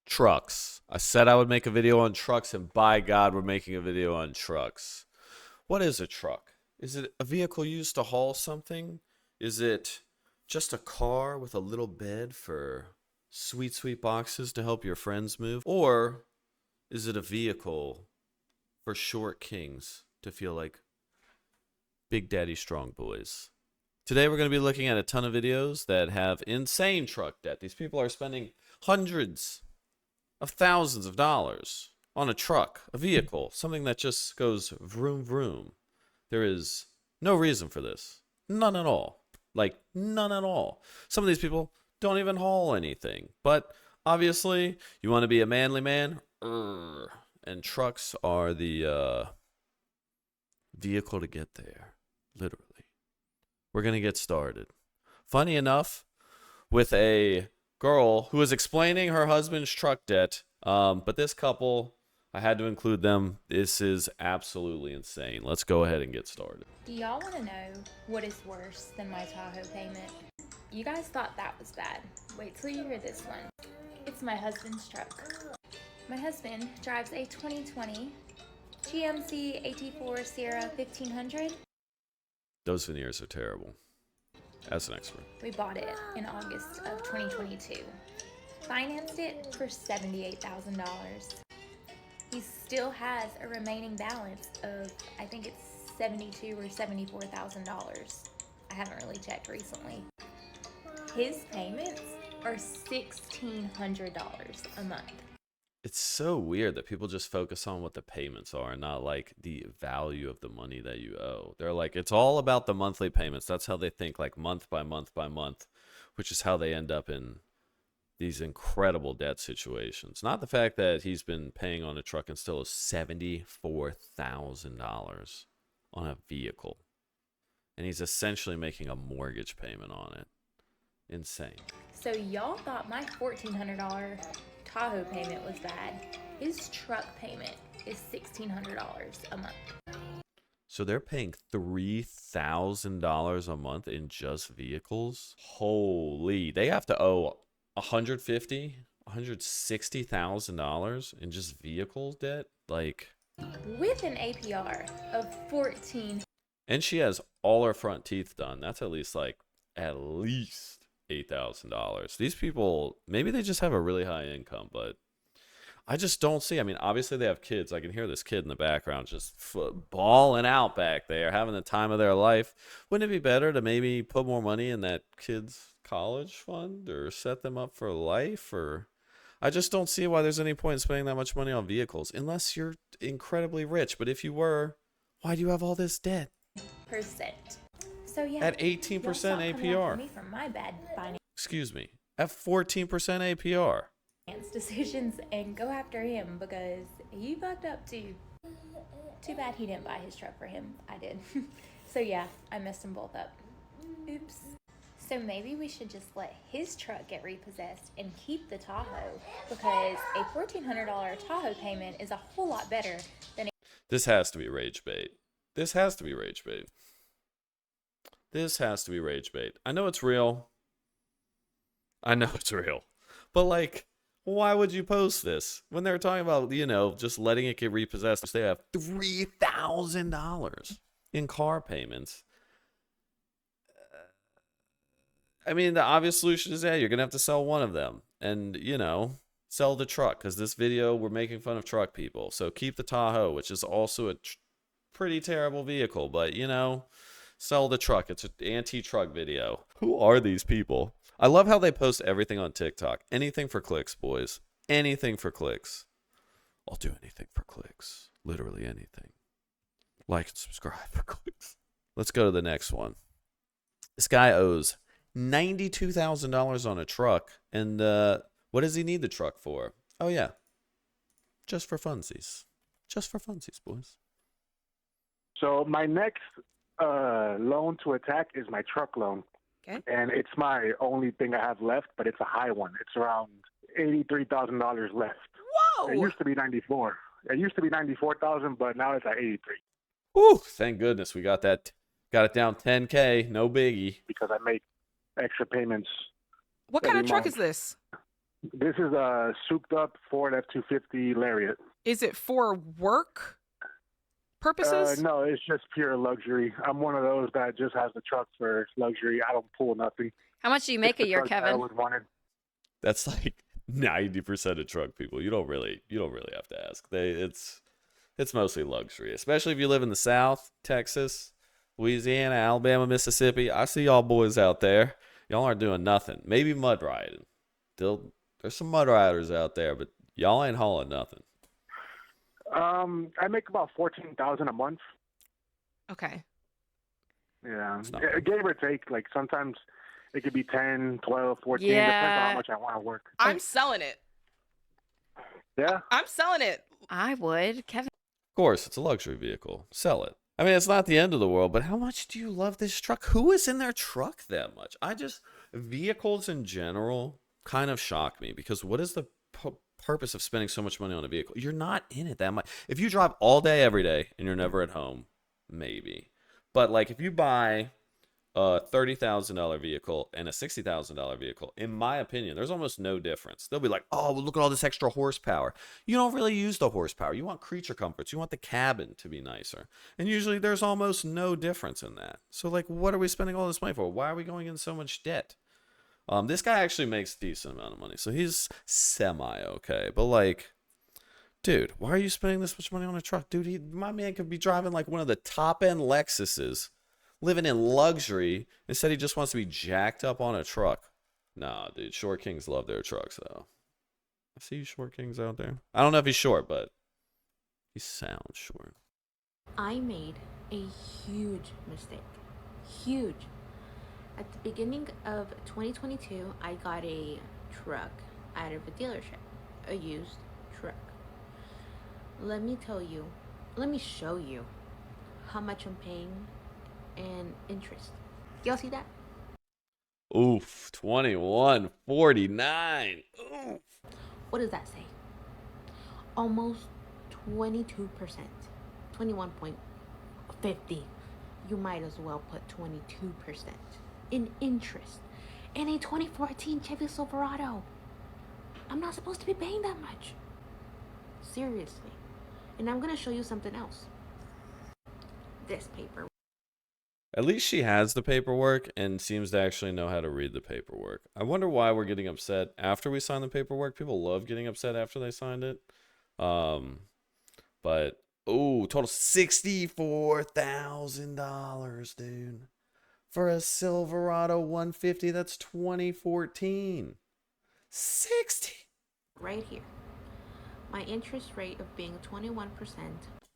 Trucks. I said I would make a video on trucks, and by God, we're making a video on trucks. What is a truck? Is it a vehicle used to haul something? Is it just a car with a little bed for sweet, sweet boxes to help your friends move? Or is it a vehicle for short kings to feel like Big Daddy Strong Boys? Today we're going to be looking at a ton of videos that have insane truck debt. These people are spending hundreds of thousands of dollars on a truck, a vehicle, something that just goes vroom vroom. There is no reason for this. None at all. Like, none at all. Some of these people don't even haul anything. But obviously, you want to be a manly man, and trucks are the vehicle to get there. Literally. We're going to get started. Funny enough, with a girl who was explaining her husband's truck debt, but this couple, I had to include them. This is absolutely insane. Let's go ahead and get started. Do y'all want to know what is worse than my Tahoe payment? You guys thought that was bad. Wait till you hear this one. It's my husband's truck. My husband drives a 2020 GMC AT4 Sierra 1500. Those veneers are terrible. As an expert. We bought it in August of 2022. Financed it for $78,000. He still has a remaining balance of, I think it's $72,000 or $74,000. I haven't really checked recently. His payments are $1,600 a month. It's so weird that people just focus on what the payments are and not like the value of the money that you owe. They're like, it's all about the monthly payments. That's how they think, like month by month by month, which is how they end up in these incredible debt situations. Not the fact that he's been paying on a truck and still owes $74,000 on a vehicle. And he's essentially making a mortgage payment on it. Insane. So y'all thought my $1,400 Tahoe payment was bad. His truck payment is $1,600 a month. So they're paying $3,000 a month in just vehicles? Holy. They have to owe $150,000, $160,000 in just vehicle debt? Like, with an APR of 14. And she has all her front teeth done. That's at least $8,000. These people, maybe they just have a really high income, but I just don't see. I mean, obviously they have kids. I can hear this kid in the background just balling out back there, having the time of their life. Wouldn't it be better to maybe put more money in that kid's college fund or set them up for life? Or I just don't see why there's any point in spending that much money on vehicles unless you're incredibly rich. But if you were, why do you have all this debt? Percent. So yeah, at 18% APR. Me for my bad finance. Excuse me, at 14% APR. Decisions and go after him because he fucked up too. Too bad he didn't buy his truck for him. I did. So yeah, I messed them both up. Oops. So maybe we should just let his truck get repossessed and keep the Tahoe because a $1,400 Tahoe payment is a whole lot better than This has to be rage bait. This has to be rage bait. This has to be rage bait. I know it's real. But like, why would you post this? When they're talking about, just letting it get repossessed, they have $3,000 in car payments. I mean, the obvious solution is, you're going to have to sell one of them. And, sell the truck. Because this video, we're making fun of truck people. So keep the Tahoe, which is also a pretty terrible vehicle. But, sell the truck. It's an anti-truck video. Who are these people? I love how they post everything on TikTok. Anything for clicks, boys. Anything for clicks. I'll do anything for clicks. Literally anything. Like and subscribe for clicks. Let's go to the next one. This guy owes $92,000 on a truck. And what does he need the truck for? Oh, yeah. Just for funsies. Just for funsies, boys. So my next loan to attack is my truck loan. Okay. And it's my only thing I have left, but it's a high one. It's around $83,000 left. Whoa! It used to be 94. It used to be 94,000, but now it's at 83. Whew, thank goodness we got that Got it down 10K, no biggie. because I make extra payments. What kind of every truck month. is this? This is a souped-up Ford F-250 Lariat. Is it for work purposes? No, it's just pure luxury. I'm one of those that just has the truck for luxury. I don't pull nothing. How much do you make It's a the year, truck that I Kevin? always wanted. That's like 90% of truck people. You don't really have to ask. It's mostly luxury, especially if you live in the South, Texas, Louisiana, Alabama, Mississippi. I see y'all boys out there. Y'all aren't doing nothing. Maybe mud riding. There's some mud riders out there, but y'all ain't hauling nothing. I make about $14,000 a month. Okay. Yeah, It's not give or take. Like sometimes it could be 10, 12, 14. Yeah. Depends on how much I want to work. I'm selling it. Yeah. I'm selling it. I would. Kevin. Of course, it's a luxury vehicle. Sell it. I mean, it's not the end of the world, but how much do you love this truck? Who is in their truck that much? Vehicles in general kind of shock me because what is the purpose of spending so much money on a vehicle? You're not in it that much. If you drive all day, every day, and you're never at home, maybe. But like if you buy a $30,000 vehicle and a $60,000 vehicle, in my opinion, there's almost no difference. They'll be like, oh, well, look at all this extra horsepower. You don't really use the horsepower. You want creature comforts. You want the cabin to be nicer. And usually there's almost no difference in that. So like, what are we spending all this money for? Why are we going in so much debt? This guy actually makes a decent amount of money, so he's semi-okay. But like, dude, why are you spending this much money on a truck? Dude, my man could be driving like one of the top-end Lexuses, living in luxury. Instead, he just wants to be jacked up on a truck. Nah, dude, short kings love their trucks, though. I see you short kings out there. I don't know if he's short, but he sounds short. I made a huge mistake. Huge. At the beginning of 2022, I got a truck out of a dealership, a used truck. Let me show you how much I'm paying in interest. Y'all see that? Oof, 21.49. Oof. What does that say? Almost 22%. 21.50. You might as well put 22% in interest in a 2014 Chevy Silverado. I'm not supposed to be paying that much. Seriously. And I'm gonna show you something else. This paper. At least she has the paperwork and seems to actually know how to read the paperwork. I wonder why we're getting upset after we sign the paperwork. People love getting upset after they signed it. But total $64,000, dude. For a Silverado 150, that's 2014. 60. Right here. My interest rate of being 21%.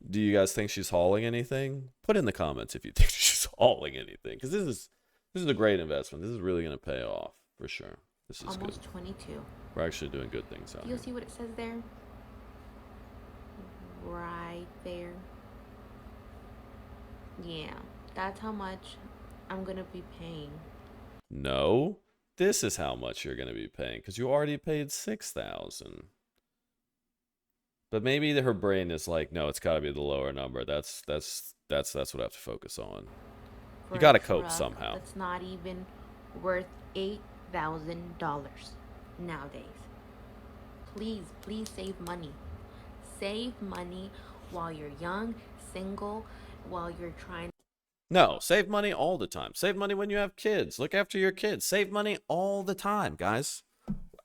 Do you guys think she's hauling anything? Put in the comments if you think she's hauling anything, because this is a great investment. This is really going to pay off for sure. This is Almost good. 22. We're actually doing good things out Do you here. see what it says there? Right there. Yeah, that's how much I'm gonna be paying. No, this is how much you're going to be paying because you already paid $6,000. But maybe her brain is like, no, it's got to be the lower number. That's what I have to focus on. For You got to a cope truck somehow. That's not even worth $8,000 nowadays. Please save money. Save money while you're young, single, while you're trying. No, save money all the time. Save money when you have kids. Look after your kids. Save money all the time, guys.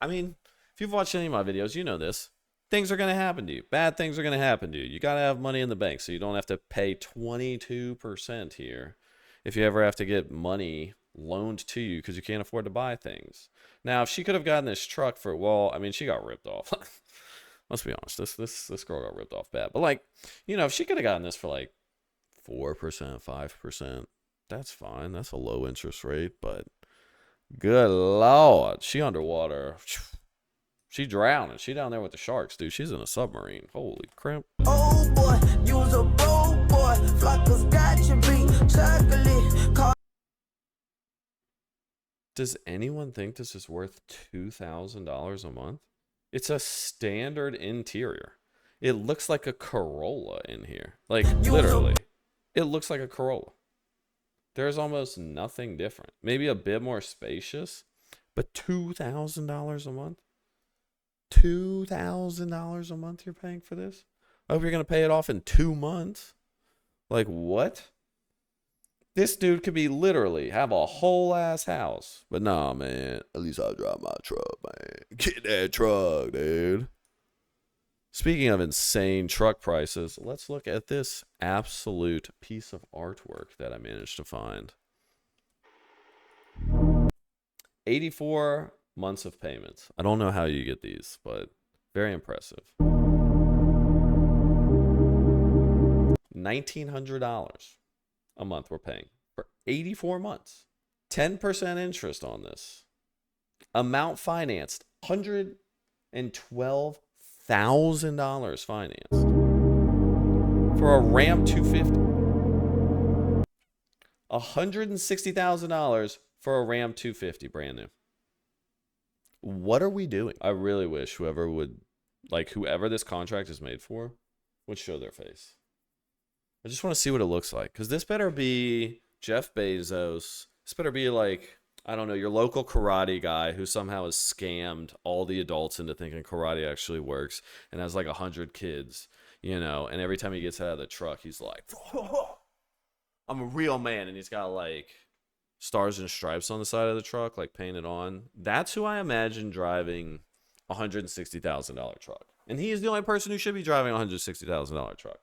I mean, if you've watched any of my videos, you know this. Things are going to happen to you. Bad things are going to happen to you. You got to have money in the bank so you don't have to pay 22% here if you ever have to get money loaned to you because you can't afford to buy things. Now, if she could have gotten this truck for, well, I mean, she got ripped off. Let's be honest. This girl got ripped off bad. But like, you know, if she could have gotten this for like 4%, 5%, that's fine. That's a low interest rate, but good Lord, she underwater. She drowning. She down there with the sharks, dude. She's in a submarine. Holy crap. Oh boy, you was a broke boy. Flockers got you beat. Chocolate. Does anyone think this is worth $2,000 a month? It's a standard interior. It looks like a Corolla in here. Like, literally. It looks like a Corolla. There's almost nothing different. Maybe a bit more spacious, but $2,000 a month? $2,000 a month you're paying for this? I hope you're going to pay it off in 2 months. Like, what? This dude could be literally have a whole ass house. But nah, man. At least I'll drive my truck, man. Get that truck, dude. Speaking of insane truck prices, let's look at this absolute piece of artwork that I managed to find. 84 months of payments. I don't know how you get these, but very impressive. $1,900 a month we're paying for 84 months. 10% interest on this. Amount financed, $112,000 financed for a Ram 250. $160,000 for a Ram 250 brand new. What are we doing? I really wish whoever this contract is made for would show their face. I just want to see what it looks like, because this better be Jeff Bezos. This better be like, I don't know, your local karate guy who somehow has scammed all the adults into thinking karate actually works and has like 100 kids, you know, and every time he gets out of the truck, he's like, I'm a real man, and he's got like stars and stripes on the side of the truck, like painted on. That's who I imagine driving a $160,000 truck. And he is the only person who should be driving a $160,000 truck.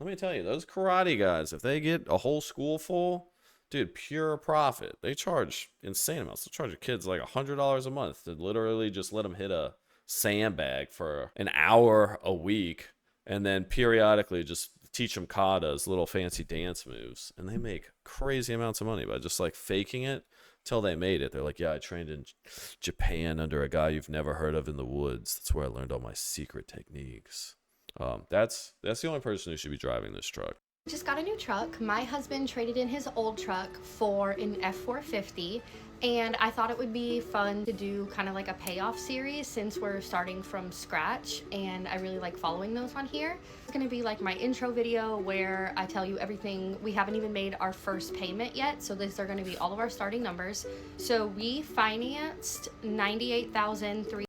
Let me tell you, those karate guys, if they get a whole school full, dude, pure profit. They charge insane amounts. They charge your kids like $100 a month to literally just let them hit a sandbag for an hour a week, and then periodically just teach them katas, little fancy dance moves. And they make crazy amounts of money by just like faking it till they made it. They're like, yeah, I trained in Japan under a guy you've never heard of in the woods. That's where I learned all my secret techniques. That's the only person who should be driving this truck. Just got a new truck. My husband traded in his old truck for an F450, and I thought it would be fun to do kind of like a payoff series since we're starting from scratch, and I really like following those on here. It's going to be like my intro video where I tell you everything. We haven't even made our first payment yet, so these are going to be all of our starting numbers. So we financed $98,300.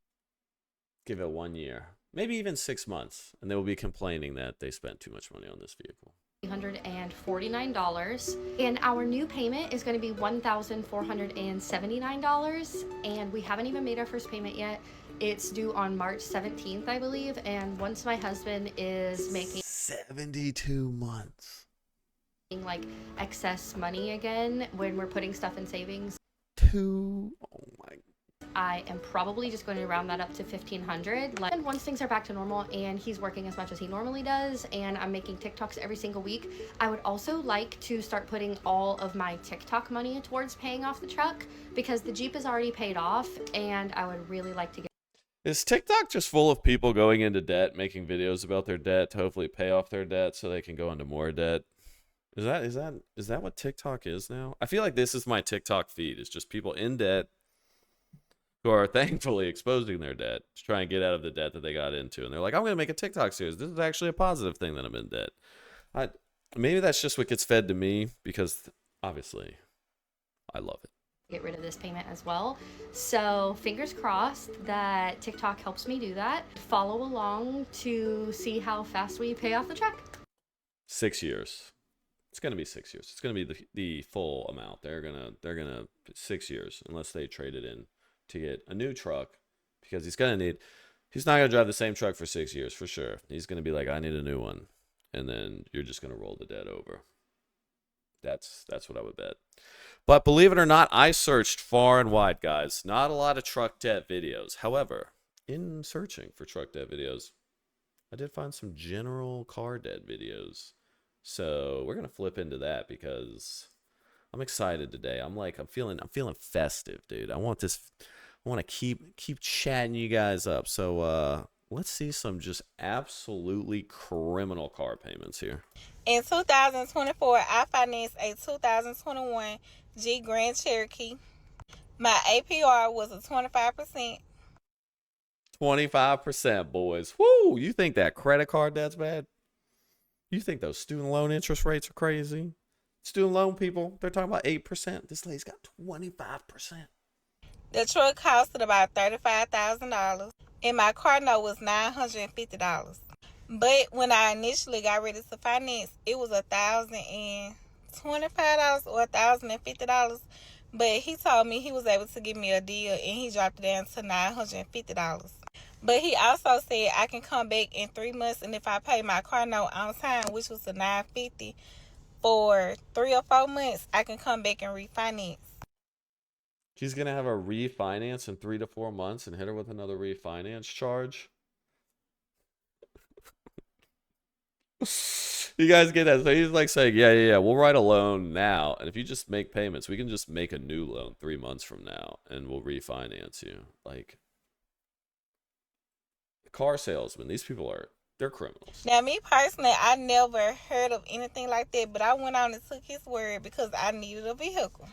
Give it 1 year, maybe even 6 months, and they will be complaining that they spent too much money on this vehicle. $149, and our new payment is going to be $1,479, and we haven't even made our first payment yet. It's due on March 17th, I believe, and once my husband is making 72 months like excess money again when we're putting stuff in savings, oh my, I am probably just going to round that up to $1,500. And once things are back to normal and he's working as much as he normally does and I'm making TikToks every single week, I would also like to start putting all of my TikTok money towards paying off the truck, because the Jeep is already paid off and I would really like to get. Is TikTok just full of people going into debt, making videos about their debt to hopefully pay off their debt so they can go into more debt? Is that what TikTok is now? I feel like this is my TikTok feed. It's just people in debt who are thankfully exposing their debt to try and get out of the debt that they got into. And they're like, I'm going to make a TikTok series. This is actually a positive thing that I'm in debt. Maybe that's just what gets fed to me, because obviously I love it. Get rid of this payment as well. So fingers crossed that TikTok helps me do that. Follow along to see how fast we pay off the truck. 6 years. It's going to be 6 years. It's going to be the full amount. They're going to 6 years unless they trade it in to get a new truck, because he's not going to drive the same truck for 6 years for sure. He's going to be like, I need a new one. And then you're just going to roll the debt over. That's what I would bet. But believe it or not, I searched far and wide, guys. Not a lot of truck debt videos. However, in searching for truck debt videos, I did find some general car debt videos. So we're going to flip into that because I'm excited today. I'm feeling festive, dude. I want to keep chatting you guys up. So let's see some just absolutely criminal car payments here. In 2024, I financed a 2021 Jeep Grand Cherokee. My APR was a 25%. 25%, boys. Woo! You think that credit card debt's bad? You think those student loan interest rates are crazy? Student loan people, they're talking about 8%. This lady's got 25%. The truck costed about $35,000, and my car note was $950. But when I initially got ready to finance, it was $1,025 or $1,050. But he told me he was able to give me a deal, and he dropped it down to $950. But he also said I can come back in 3 months, and if I pay my car note on time, which was the $950 for 3 or 4 months, I can come back and refinance. She's going to have a refinance in 3 to 4 months and hit her with another refinance charge. You guys get that? So he's like saying, yeah, we'll write a loan now. And if you just make payments, we can just make a new loan 3 months from now and we'll refinance you. Like, car salesmen, these people they're criminals. Now, me personally, I never heard of anything like that, but I went on and took his word because I needed a vehicle.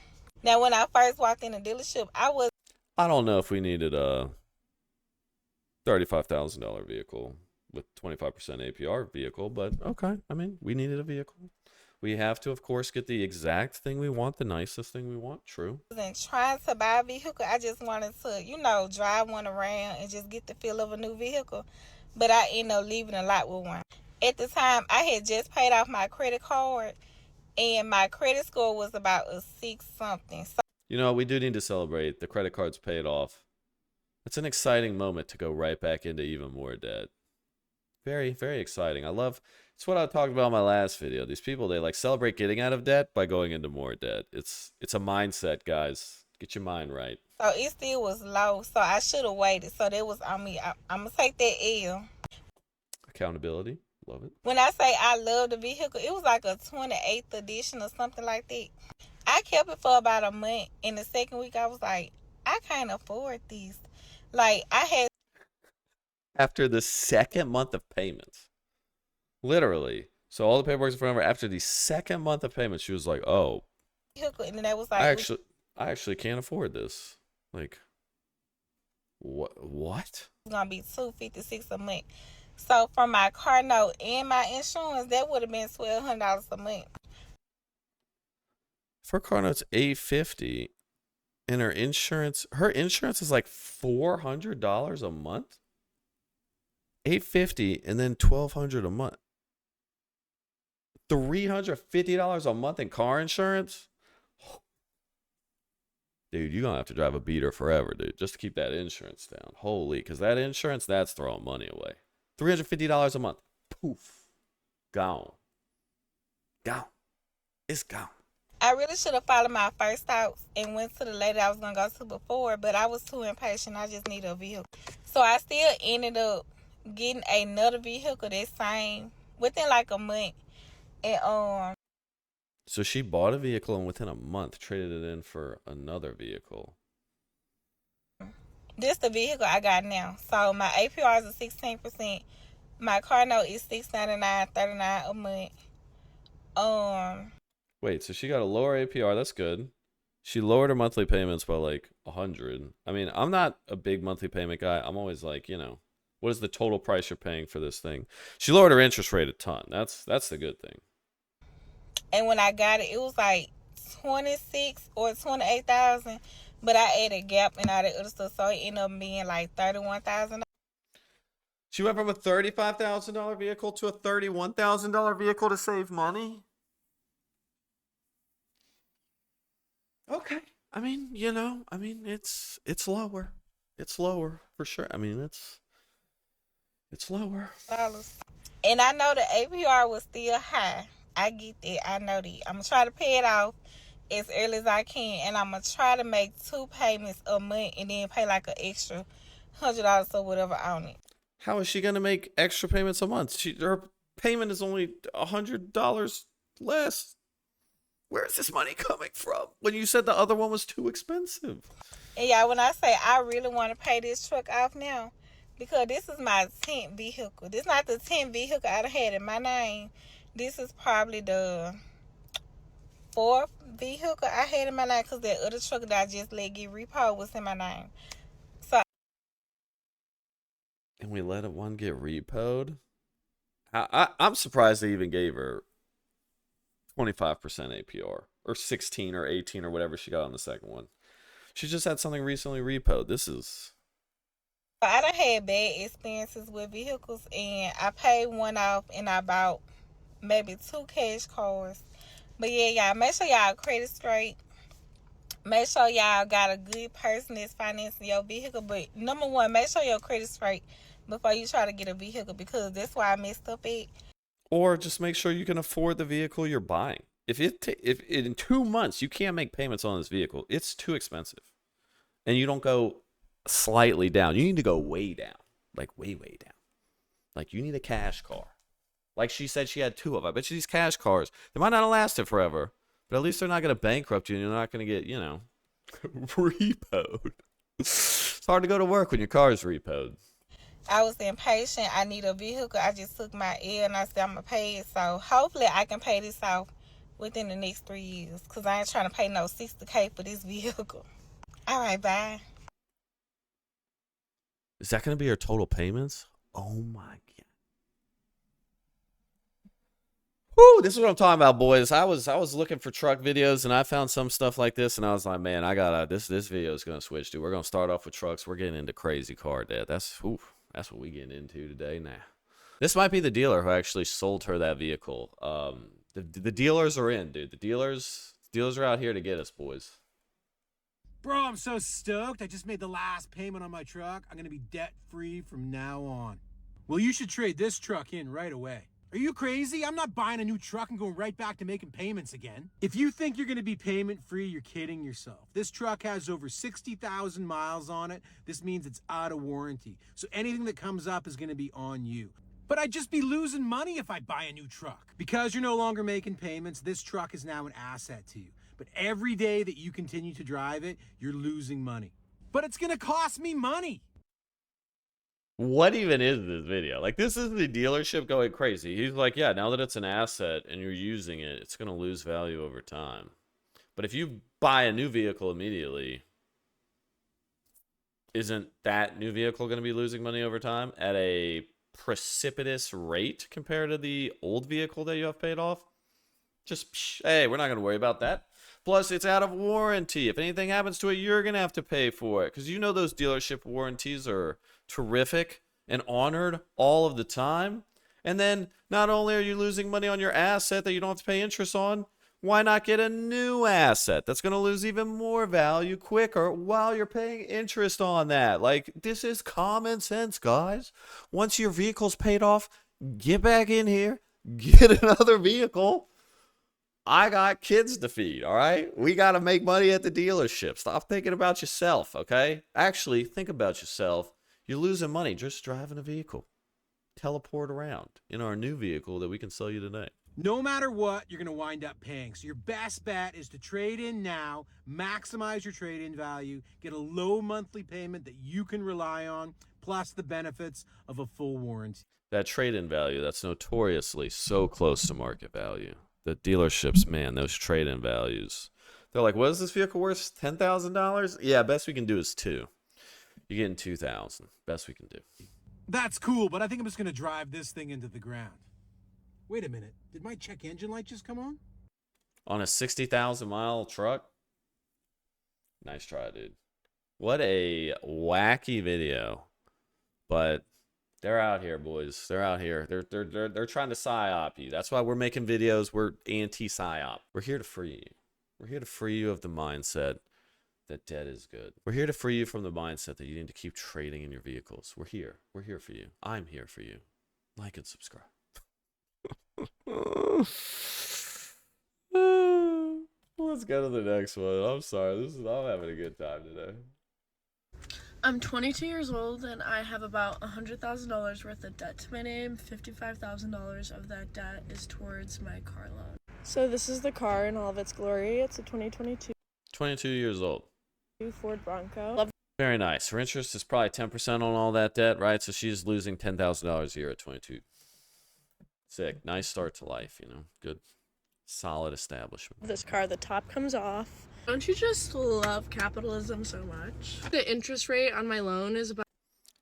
Now, when I first walked in the dealership, I don't know if we needed a $35,000 vehicle with 25% APR vehicle, but okay. I mean, we needed a vehicle. We have to, of course, get the exact thing we want, the nicest thing we want. True. I wasn't trying to buy a vehicle. I just wanted to, drive one around and just get the feel of a new vehicle. But I ended up leaving a lot with one. At the time, I had just paid off my credit card, and my credit score was about a 6 something. So, we do need to celebrate. The credit card's paid off. It's an exciting moment to go right back into even more debt. Very, very exciting. It's what I talked about in my last video. These people, they like celebrate getting out of debt by going into more debt. It's a mindset, guys. Get your mind right. So it still was low, so I should have waited. So that was on me. I'm going to take that L. Accountability. Love it. When I say I love the vehicle, it was like a 28th edition or something like that. I kept it for about a month. In the second week, I was like, I can't afford this. Like, I had... After the second month of payments. Literally. So all the paperwork's in front of her. After the second month of payments, she was like, oh. And that was like... I actually can't afford this. Like, what? It's going to be $256 a month. So for my car note and my insurance, that would have been $1,200 a month. For car notes, $850, and her insurance is like $400 a month. $850 and then $1,200 a month. $350 a month in car insurance. Dude, you're going to have to drive a beater forever, dude, just to keep that insurance down. Holy, because that insurance, that's throwing money away. $350 a month. Poof. Gone. It's gone. I really should have followed my first thoughts and went to the lady I was going to go to before, but I was too impatient. I just needed a vehicle. So I still ended up getting another vehicle that same within like a month. And So she bought a vehicle and within a month traded it in for another vehicle. This the vehicle I got now. So my APR is 16%. My car note is $699.39 a month. Wait, so she got a lower APR. That's good. She lowered her monthly payments by like $100. I mean, I'm not a big monthly payment guy. I'm always like, what is the total price you're paying for this thing? She lowered her interest rate a ton. That's the good thing. And when I got it, it was like 26 or 28,000. But I added Gap and all that other stuff, so it ended up being like $31,000. She went from a $35,000 vehicle to a $31,000 vehicle to save money? Okay. I mean, it's lower. It's lower for sure. I mean, it's lower. And I know the APR was still high. I get that. I know that. I'm going to try to pay it off as early as I can. And I'm going to try to make 2 payments a month and then pay like an extra $100 or whatever on it. How is she going to make extra payments a month? Her payment is only $100 less. Where is this money coming from? When you said the other one was too expensive. And yeah, when I say I really want to pay this truck off now, because this is my 10th vehicle. This is not the 10th vehicle I done had in my name. This is probably the 4th vehicle I had in my name, because that other truck that I just let get repoed was in my name. So, and we let one get repoed? I'm surprised they even gave her 25% APR or 16 or 18 or whatever she got on the second one. She just had something recently repoed. This is... I done had bad experiences with vehicles, and I paid one off and I bought maybe 2 cash cars. But yeah, y'all, make sure y'all credit straight. Make sure y'all got a good person that's financing your vehicle. But number one, make sure your credit's straight before you try to get a vehicle, because that's why I messed up at. Or just make sure you can afford the vehicle you're buying. If in 2 months you can't make payments on this vehicle, it's too expensive. And you don't go slightly down. You need to go way down. Like way, way down. Like you need a cash car. Like she said she had 2 of. I bet you these cash cars, they might not have lasted forever, but at least they're not going to bankrupt you and you're not going to get, you know, repoed. It's hard to go to work when your car is repoed. I was impatient. I need a vehicle. I just took my L and I said I'm going to pay it. So hopefully I can pay this off within the next 3 years, because I ain't trying to pay no $60K for this vehicle. All right, bye. Is that going to be her total payments? Oh my God. Woo, this is what I'm talking about, boys. I was looking for truck videos and I found some stuff like this and I was like, man, I gotta, this video is gonna switch, dude. We're gonna start off with trucks. We're getting into crazy car debt. That's what we getting into today now. This might be the dealer who actually sold her that vehicle. The dealers are in, dude. The dealers are out here to get us, boys. Bro, I'm so stoked. I just made the last payment on my truck. I'm gonna be debt free from now on. Well, you should trade this truck in right away. Are you crazy? I'm not buying a new truck and going right back to making payments again. If you think you're going to be payment free, you're kidding yourself. This truck has over 60,000 miles on it. This means it's out of warranty. So anything that comes up is going to be on you. But I'd just be losing money if I buy a new truck. Because you're no longer making payments, this truck is now an asset to you. But every day that you continue to drive it, you're losing money. But it's going to cost me money. What even is this video? Like, this is the dealership going crazy. He's like, yeah, now that it's an asset and you're using it, it's going to lose value over time. But if you buy a new vehicle immediately, isn't that new vehicle going to be losing money over time at a precipitous rate compared to the old vehicle that you have paid off? Just, hey, we're not going to worry about that. Plus, it's out of warranty. If anything happens to it, you're going to have to pay for it. Because you know those dealership warranties are terrific and honored all of the time. And then not only are you losing money on your asset that you don't have to pay interest on, why not get a new asset that's going to lose even more value quicker while you're paying interest on that? Like, this is common sense, guys. Once your vehicle's paid off, get back in here, get another vehicle. I got kids to feed, all right? We got to make money at the dealership. Stop thinking about yourself, okay? Actually, think about yourself. You're losing money just driving a vehicle. Teleport around in our new vehicle that we can sell you today. No matter what, you're going to wind up paying. So your best bet is to trade in now, maximize your trade-in value, get a low monthly payment that you can rely on, plus the benefits of a full warranty. That trade-in value, that's notoriously so close to market value. The dealerships, man, those trade-in values. They're like, what is this vehicle worth? $10,000? Yeah, best we can do is $2,000. You're getting $2,000. Best we can do. That's cool, but I think I'm just going to drive this thing into the ground. Wait a minute. Did my check engine light just come on? On a 60,000 mile truck? Nice try, dude. What a wacky video. But they're out here, boys. They're out here. They're trying to psyop you. That's why we're making videos. We're anti-psyop. We're here to free you. We're here to free you of the mindset that debt is good. We're here to free you from the mindset that you need to keep trading in your vehicles. We're here. We're here for you. I'm here for you. Like and subscribe. Let's go to the next one. I'm sorry. I'm having a good time today. I'm 22 years old and I have about $100,000 worth of debt to my name. $55,000 of that debt is towards my car loan. So this is the car in all of its glory. It's a 2022 22 years old. Ford Bronco. Very nice. Her interest is probably 10% on all that debt, right? So she's losing $10,000 a year at 22. Sick. Nice start to life, you know. Good, solid establishment. This car, the top comes off. Don't you just love capitalism so much? The interest rate on my loan is about...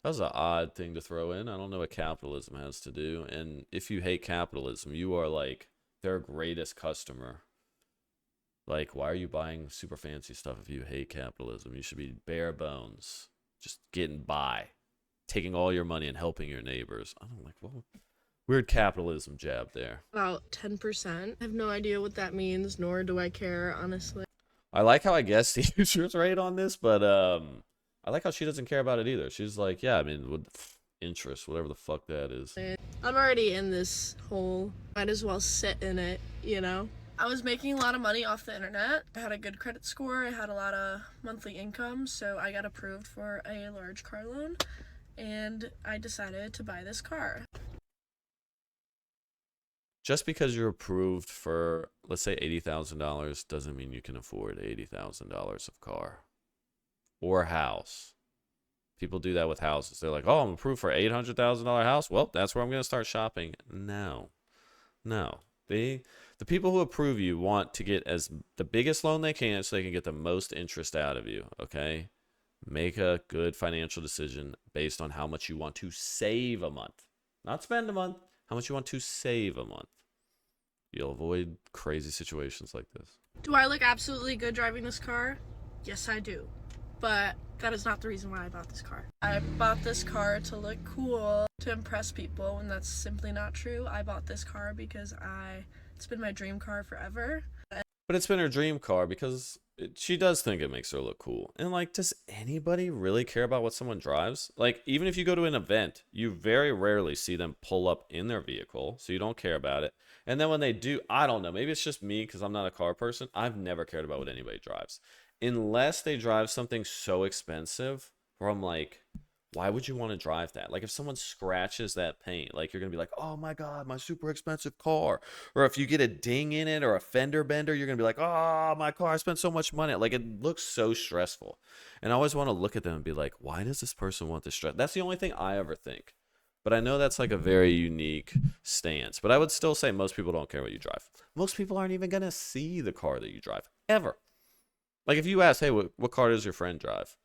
That was an odd thing to throw in. I don't know what capitalism has to do. And if you hate capitalism, you are like their greatest customer. Like, why are you buying super fancy stuff if you hate capitalism? You should be bare bones, just getting by, taking all your money and helping your neighbors. I'm like, well, weird capitalism jab there. About 10%. I have no idea what that means, nor do I care, honestly. I like how I guess the interest rate on this, but I like how she doesn't care about it either. She's like, yeah, I mean, with interest, whatever the fuck that is. I'm already in this hole. Might as well sit in it, you know? I was making a lot of money off the internet. I had a good credit score. I had a lot of monthly income, so I got approved for a large car loan, and I decided to buy this car. Just because you're approved for, let's say, $80,000 doesn't mean you can afford $80,000 of car or house. People do that with houses. They're like, oh, I'm approved for $800,000 house. Well, that's where I'm going to start shopping. No. The people who approve you want to get the biggest loan they can so they can get the most interest out of you, okay? Make a good financial decision based on how much you want to save a month. Not spend a month, how much you want to save a month. You'll avoid crazy situations like this. Do I look absolutely good driving this car? Yes, I do. But that is not the reason why I bought this car. I bought this car to look cool, to impress people, and that's simply not true. I bought this car because it's been my dream car forever. But it's been her dream car because she does think it makes her look cool. And like, does anybody really care about what someone drives? Like, even if you go to an event, you very rarely see them pull up in their vehicle, so you don't care about it. And then when they do, I don't know, maybe it's just me because I'm not a car person. I've never cared about what anybody drives. Unless they drive something so expensive where I'm like, why would you want to drive that? Like, if someone scratches that paint, like, you're going to be like, oh my God, my super expensive car. Or if you get a ding in it or a fender bender, you're going to be like, oh, my car, I spent so much money. Like, it looks so stressful. And I always want to look at them and be like, why does this person want this stress? That's the only thing I ever think. But I know that's like a very unique stance. But I would still say most people don't care what you drive. Most people aren't even going to see the car that you drive, ever. Like, if you ask, hey, what car does your friend drive?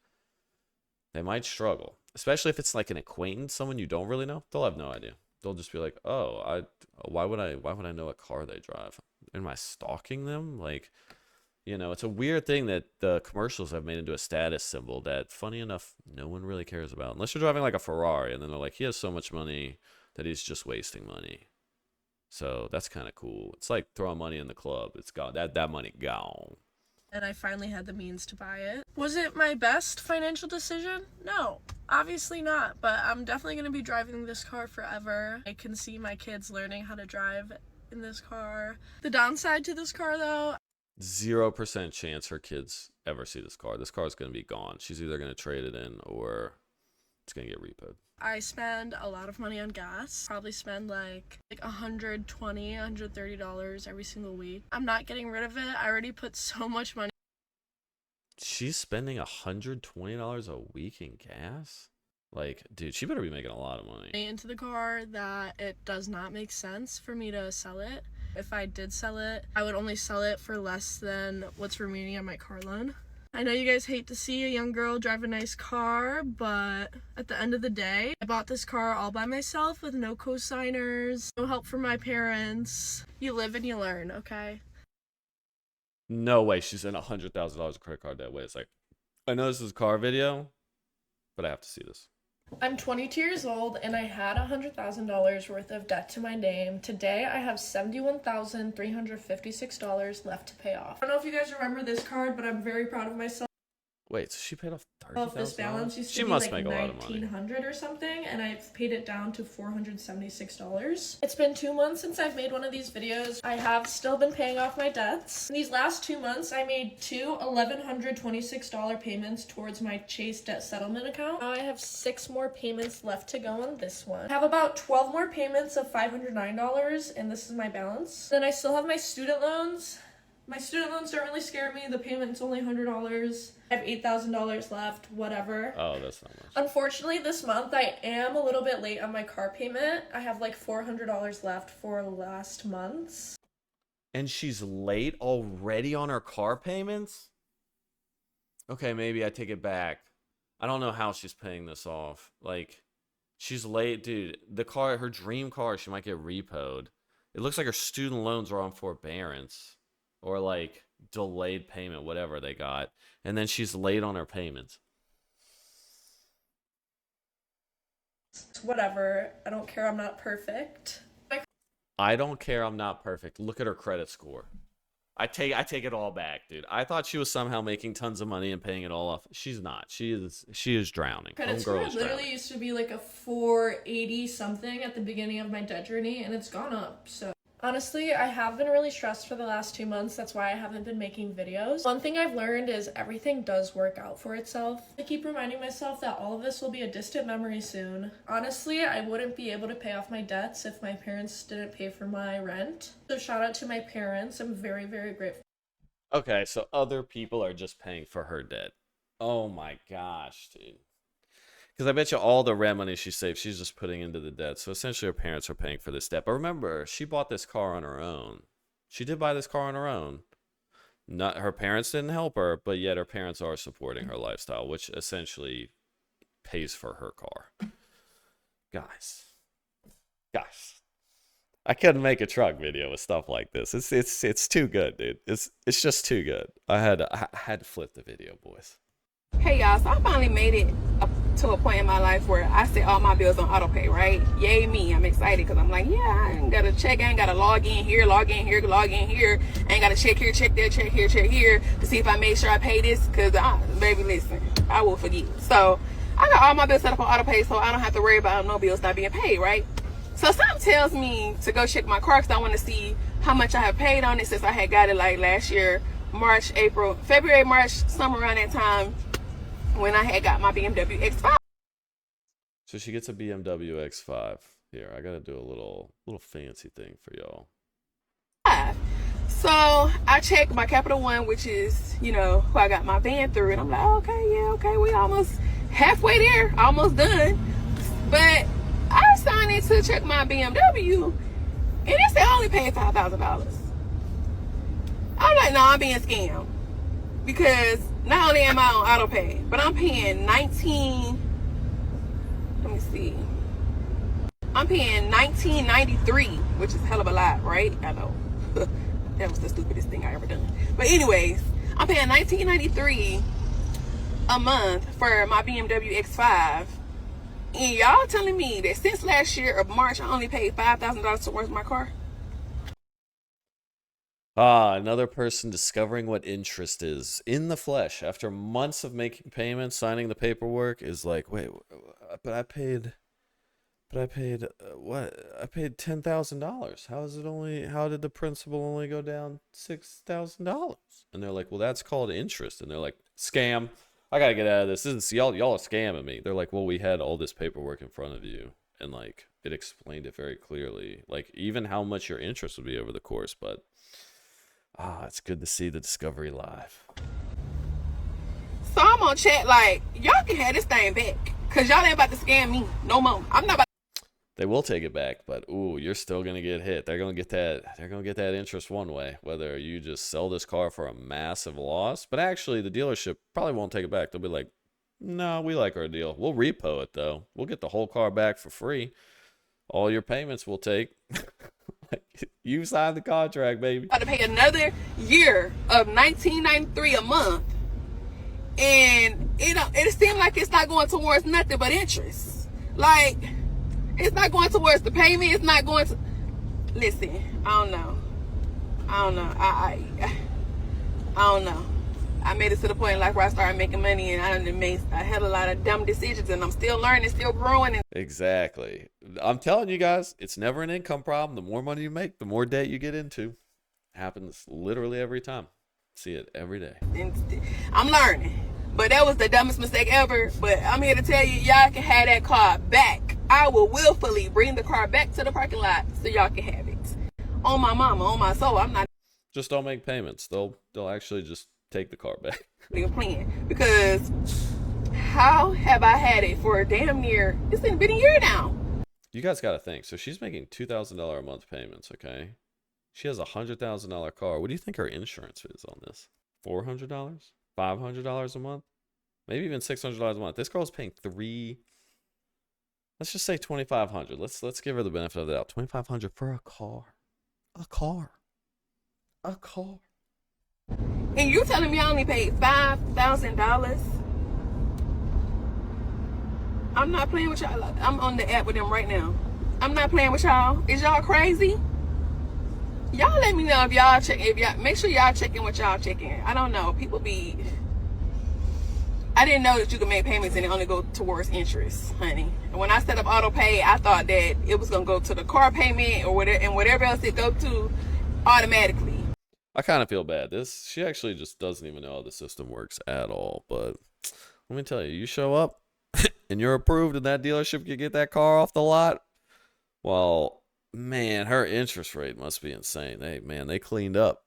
They might struggle, especially if it's like an acquaintance, someone you don't really know. They'll have no idea. They'll just be like, oh, why would I know what car they drive? Am I stalking them? Like, you know, it's a weird thing that the commercials have made into a status symbol that, funny enough, no one really cares about. Unless you're driving like a Ferrari, and then they're like, he has so much money that he's just wasting money. So that's kind of cool. It's like throwing money in the club. It's gone. That money gone. And I finally had the means to buy it. Was it my best financial decision? No, obviously not, but I'm definitely going to be driving this car forever. I can see my kids learning how to drive in this car. The downside to this car, though, 0% chance her kids ever see this car. This car is going to be gone. She's either going to trade it in or it's going to get repoed. I spend a lot of money on gas. Probably spend like $120, $130 every single week. I'm not getting rid of it. I already put so much money. She's spending $120 a week in gas? Like, dude, she better be making a lot of money Into the car that it does not make sense for me to sell it. If I did sell it, I would only sell it for less than what's remaining on my car loan. I know you guys hate to see a young girl drive a nice car, but at the end of the day, I bought this car all by myself with no co-signers, no help from my parents. You live and you learn, okay? No way she's in $100,000 of credit card debt. Wait a sec. I know this is a car video, but I have to see this. I'm 22 years old and I had $100,000 worth of debt to my name. Today I have $71,356 left to pay off. I don't know if you guys remember this card, but I'm very proud of myself. Wait, so she paid off $30,000? This balance used to She be must like make a lot of money. $1,900 or something, and I've paid it down to $476. It's been 2 months since I've made one of these videos. I have still been paying off my debts. In these last 2 months, I made two $1,126 payments towards my Chase debt settlement account. Now I have 6 more payments left to go on this one. I have about 12 more payments of $509, and this is my balance. Then I still have my student loans. My student loans don't really scare me. The payment's only $100. I have $8,000 left, whatever. Oh, that's not much. Unfortunately, this month I am a little bit late on my car payment. I have like $400 left for last month's. And she's late already on her car payments? Okay, maybe I take it back. I don't know how she's paying this off. Like, she's late, dude. The car, her dream car, she might get repoed. It looks like her student loans are on forbearance or like delayed payment, whatever they got. And then she's late on her payments. Whatever. I don't care. I'm not perfect. I don't care. I'm not perfect. Look at her credit score. I take it all back, dude. I thought she was somehow making tons of money and paying it all off. She's not. She is drowning. Credit score literally used to be like a 480 something at the beginning of my debt journey, and it's gone up. So honestly, I have been really stressed for the last 2 months. That's why I haven't been making videos. One thing I've learned is everything does work out for itself. I keep reminding myself that all of this will be a distant memory soon. Honestly, I wouldn't be able to pay off my debts if my parents didn't pay for my rent. So shout out to my parents. I'm very, very grateful. Okay, so other people are just paying for her debt. Oh my gosh, dude. Because I bet you all the rent money she saved, she's just putting into the debt. So essentially, her parents are paying for this debt. But remember, she bought this car on her own. She did buy this car on her own. Not her parents didn't help her, but yet her parents are supporting her lifestyle, which essentially pays for her car. Guys, I couldn't make a truck video with stuff like this. It's too good, dude. It's just too good. I had to flip the video, boys. Hey y'all, so I finally made it up to a point in my life where I set all my bills on auto pay, right? Yay me, I'm excited because I'm like, yeah, I ain't gotta check, I ain't gotta log in here, log in here, log in here. I ain't gotta check here, check there, check here, check here to see if I made sure I pay this, because baby, listen, I will forget. So I got all my bills set up on auto pay so I don't have to worry about no bills not being paid, right? So something tells me to go check my car because I want to see how much I have paid on it since I had got it like last year, March, April, February, March, somewhere around that time, when I had got my BMW X5. So she gets a BMW X5. Here, I gotta do a little fancy thing for y'all. So I checked my Capital One, which is, you know, who I got my van through, and I'm like, okay, yeah, okay, we almost halfway there, almost done. But I signed in to check my BMW, and it said I only paid $5,000. I'm like, no, I'm being scammed. Because not only am I on auto pay, but I'm paying I'm paying $19.93, which is a hell of a lot, right? I know. That was the stupidest thing I ever done. But anyways, I'm paying $19.93 a month for my BMW X5. And y'all telling me that since last year of March, I only paid $5,000 towards my car? Another person discovering what interest is in the flesh after months of making payments, signing the paperwork is like, wait, but I paid what? I paid $10,000. How did the principal only go down $6,000? And they're like, well, that's called interest. And they're like, scam. I gotta get out of this. Y'all are scamming me. They're like, well, we had all this paperwork in front of you, and like it explained it very clearly, like even how much your interest would be over the course, but it's good to see the discovery live. So I'm on chat like, y'all can have this thing back, cause y'all ain't about to scam me no more. I'm not about. They will take it back, but you're still gonna get hit. They're gonna get that interest one way, whether you just sell this car for a massive loss. But actually, the dealership probably won't take it back. They'll be like, no, we like our deal. We'll repo it though. We'll get the whole car back for free. All your payments we'll take. You signed the contract, baby. About to pay another year of $19.93 a month, and it seems like it's not going towards nothing but interest. Like, it's not going towards the payment. It's not going to. Listen, I don't know. I don't know. I made it to the point in life where I started making money, and I had a lot of dumb decisions, and I'm still learning, still growing. And exactly. I'm telling you guys, it's never an income problem. The more money you make, the more debt you get into. Happens literally every time. See it every day. I'm learning, but that was the dumbest mistake ever. But I'm here to tell you, y'all can have that car back. I will willfully bring the car back to the parking lot so y'all can have it. On my mama, on my soul, I'm not. Just don't make payments. They'll actually just take the car back. Plan, because how have I had it for damn near, it's been a year now. You guys got to think. So she's making $2,000 a month payments, okay? She has a $100,000 car. What do you think her insurance is on this? $400? $500 a month? Maybe even $600 a month. This girl's paying let's just say $2,500. Let's give her the benefit of the doubt. $2,500 for a car. A car. A car. And you telling me I only paid $5,000? I'm not playing with y'all. I'm on the app with them right now. I'm not playing with y'all. Is y'all crazy? Y'all let me know if y'all check. If y'all make sure y'all checking what y'all checking. I don't know. People be. I didn't know that you could make payments and it only go towards interest, honey. And when I set up auto pay, I thought that it was gonna go to the car payment or whatever, and whatever else it go to automatically. I kind of feel bad. She actually just doesn't even know how the system works at all. But let me tell you, you show up and you're approved and that dealership can get that car off the lot. Well, man, her interest rate must be insane. They cleaned up.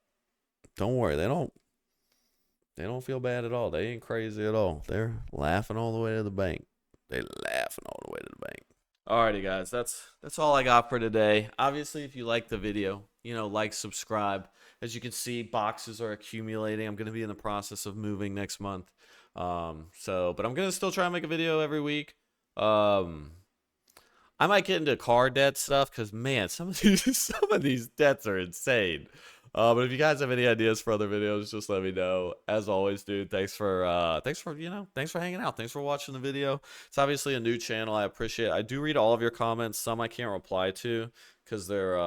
Don't worry, they don't feel bad at all. They ain't crazy at all. They're laughing all the way to the bank. They laughing all the way to the bank. Alrighty, guys, that's all I got for today. Obviously, if you like the video, like, subscribe. As you can see, boxes are accumulating. I'm going to be in the process of moving next month. But I'm going to still try and make a video every week. I might get into car debt stuff because, man, some of these debts are insane. But if you guys have any ideas for other videos, just let me know. As always, dude, thanks for hanging out. Thanks for watching the video. It's obviously a new channel. I appreciate it. I do read all of your comments. Some I can't reply to because they're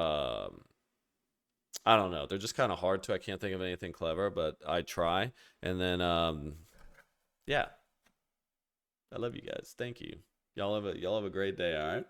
I don't know. They're just kind of hard to. I can't think of anything clever, but I try. And then yeah. I love you guys. Thank you. Y'all have a great day, all right?